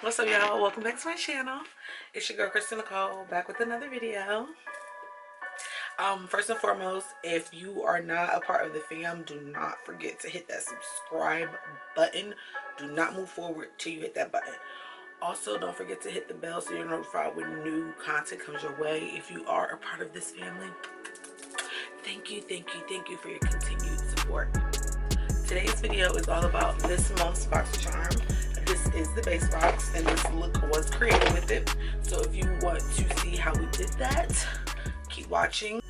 What's up, y'all? Welcome back to my channel. It's your girl Chrissy Nicole, back with another video. First and foremost, if you are not a part of the fam, do not forget to hit that subscribe button. Do not move forward till you hit that button. Also, don't forget to hit the bell so you're notified when new content comes your way. If you are a part of this family, thank you for your continued support. Today's video is all about this month's BoxyCharm. This is the base box, and this look was created with it. So if you want to see how we did that, keep watching.